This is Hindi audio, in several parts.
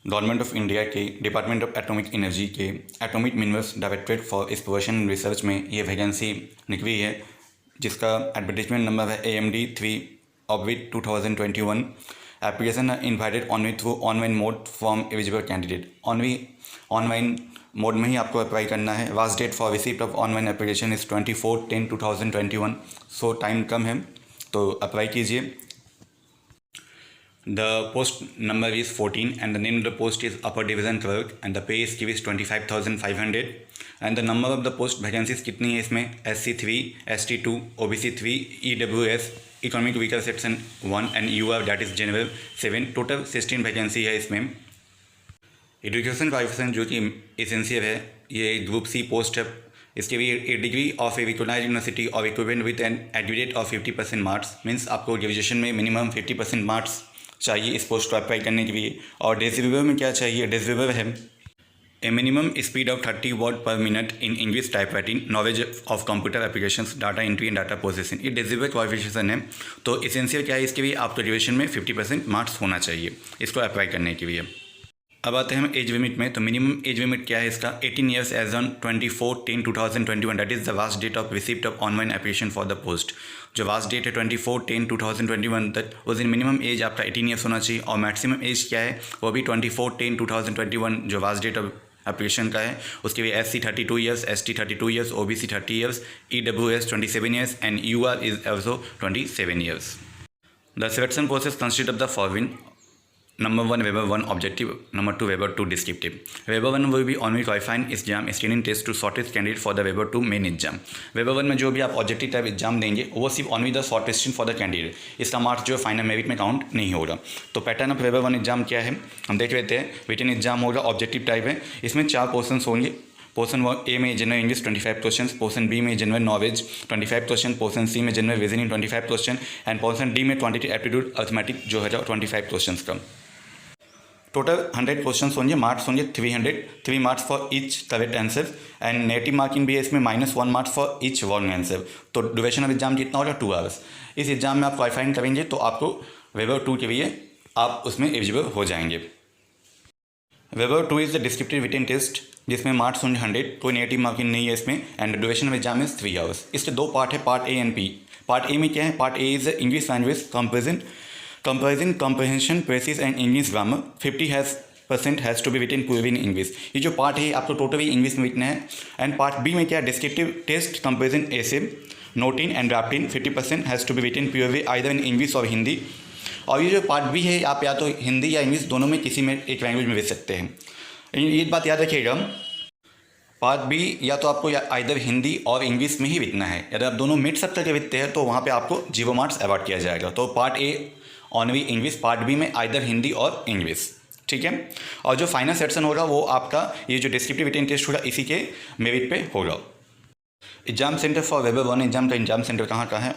गवर्नमेंट ऑफ इंडिया के डिपार्टमेंट ऑफ एटॉमिक एनर्जी के atomic minerals directorate for exploration and research में ये वैकेंसी निकली है, जिसका एडवर्टीजमेंट नंबर है AMD3/2021। Application invited only through online mode from eligible candidate. Online mode में ही आपको अप्लाई करना है। Last date for receipt of online application is 24/10/2021। So time कम है, तो अप्लाई कीजिए। The post number is 14 and the name of the post is upper division clerk and the pay scale is 25,500 and the number of the post vacancies कितनी है इसमें SC3, ST2, OBC3, EWS, Economic Weaker Section 1 and UR that is General 7। Total 16 vacancy है इसमें। एजुकेशन क्वालिफिकेशन जो कि एसेंशियल है, ये ग्रुप सी पोस्ट है। इसके लिए a degree of a recognised university और equivalent with an aggregate of 50% marks, means आपको ग्रेजुएशन में मिनिमम 50% मार्क्स चाहिए इस पोस्ट को अप्लाई करने के लिए। और डिसेबल में क्या चाहिए? डिसेबल है ए मिनिमम स्पीड ऑफ 30 वर्ड पर minute in English type writing, knowledge of computer applications, data entry and data processing. ये डिसेबल क्वालिफिकेशन है। तो एसेंशियल क्या है इसके लिए? आपको ग्रेजुएशन में 50% मार्क्स होना चाहिए इसको अप्लाई करने के लिए। अब आते हैं हम एज लिमिट में। तो मिनिमम एज लिमिट क्या है इसका? 18 years age on 24/10/2021। That is the last date of receipt of online application for the post. जो लास्ट डेट है 24/10/2021 तक, उस दिन मिनिमम एज आपका 18 ईयर्स होना चाहिए। और मैक्सिमम एज क्या है? वो भी 24/10/2021 जो लास्ट डेट ऑफ एप्लीकेशन का है। उसके लिए SC 32 years, ST 32 years, OBC 30 years, EWS 27 years and UR is also 27 years. The selection process consist of the following: Number 1 Weber 1 objective, number 2 Weber 2 descriptive. Weber 1 will be only qualifying exam screening test to shortlist candidate for the Weber 2 main exam. Weber 1 में जो भी आप ऑब्जेक्टिव टाइप एग्जाम देंगे वो सिर्फ only the shortlisting for the candidate, इसका मार्क्स जो फाइनल मेरिट में काउंट नहीं होगा। तो पैटर्न ऑफ Weber 1 एग्जाम क्या है हम देख लेते हैं। रिटन एग्जाम होगा, ऑब्जेक्टिव टाइप है। इसमें 4 पोर्सन होंगे। पोर्सन ए में general English 25 question, portion B में general knowledge 25 question, portion C में general reasoning 25 question and portion D में क्वांटिटी एप्टीट्यूड अर्थमेटिक जो है 25 क्वेश्चन का। टोटल 100 क्वेश्चन होंगे। मार्क्स होंगे 3 marks for each correct answer and negative marking भी है इसमें, -1 marks for each wrong answer. तो ड्यूरेशन ऑफ एग्जाम कितना होगा? 2 आवर्स। इस एग्जाम में आप क्वालिफाइंग करेंगे तो आपको वेबर 2 के लिए आप उसमें एलिजिबल हो जाएंगे। Paper 2 is the descriptive written test जिसमें मार्क्स होंगे 100, कोई नेगेटिव मार्किंग नहीं है इसमें and duration of exam is 3 hours. इसके 2 पार्ट है, part A and B. Part A में क्या है? Part A is English language comparison comprehension, practice and English grammar। 50% has to be written purely in English. ये जो पार्ट है आपको टोटली इंग्लिश में लिखना है। एंड पार्ट बी में क्या है? Descriptive test comparison essay noting and drafting. 50% has to be written purely either in English और हिंदी। और ये जो पार्ट बी है आप या तो हिंदी या इंग्लिश दोनों में किसी में एक लैंग्वेज में लिख सकते हैं। ये बात याद रखिएगा, पार्ट बी या तो आपको आइदर हिंदी और इंग्लिश में ही लिखना है। यदि आप दोनों मिक्स सब करके लिखते हैं तो वहाँ पे आपको 0 मार्क्स अवॉर्ड किया जाएगा। तो part A only English, part B में आइदर हिंदी और इंग्लिश, ठीक है। और जो फाइनल सेक्शन होगा वो आपका ये जो डिस्क्रिप्टिव रिटन टेस्ट होगा इसी के मेरिट पे होगा। Exam centre for paper 1 exam का एग्जाम सेंटर कहाँ का है?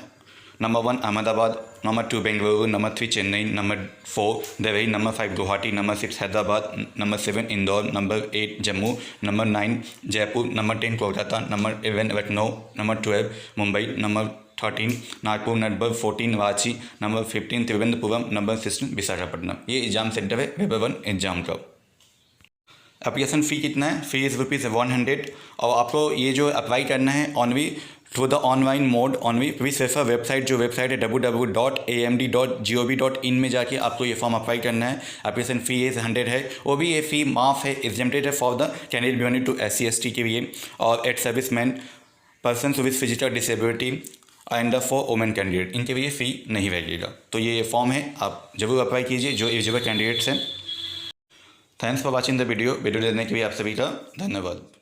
Number 1 Ahmedabad, number 2 Bengaluru, number 3 Chennai, number 4 Delhi, number 5 Guwahati, number 6 Hyderabad, number 7 Indore, number 8 Jammu, number 9 Jaipur, number 10 Kolkata, number 11 Lucknow, number 12 Mumbai, number 13 Nagpur, number 14 Ranchi, number 15 Thiruvananthapuram, number 16 Visakhapatnam. ये एग्जाम सेंटर है वेबर 1 एग्जाम का। एप्लीकेशन फ़ी कितना है? फी इज़ ₹100 और आपको ये जो अप्लाई करना है only through the online mode only. Please refer website, जो वेबसाइट है www.amd.gov.in में जाके आपको ये फॉर्म अप्लाई करना है। एप्लीकेशन फ़ी इज़ 100 है, वो भी ये फ़ी माफ़ है, एग्जेम्प्टेड है for the candidate belonging to SC/ST के लिए और एट service man, person with physical disability and the for women candidate, इनके लिए फ़ी नहीं रहेगा। तो ये फॉर्म है, आप जरूर अप्लाई कीजिए जो एलिजिबल कैंडिडेट्स हैं। Thanks for watching the video देखने के लिए आप सभी का धन्यवाद।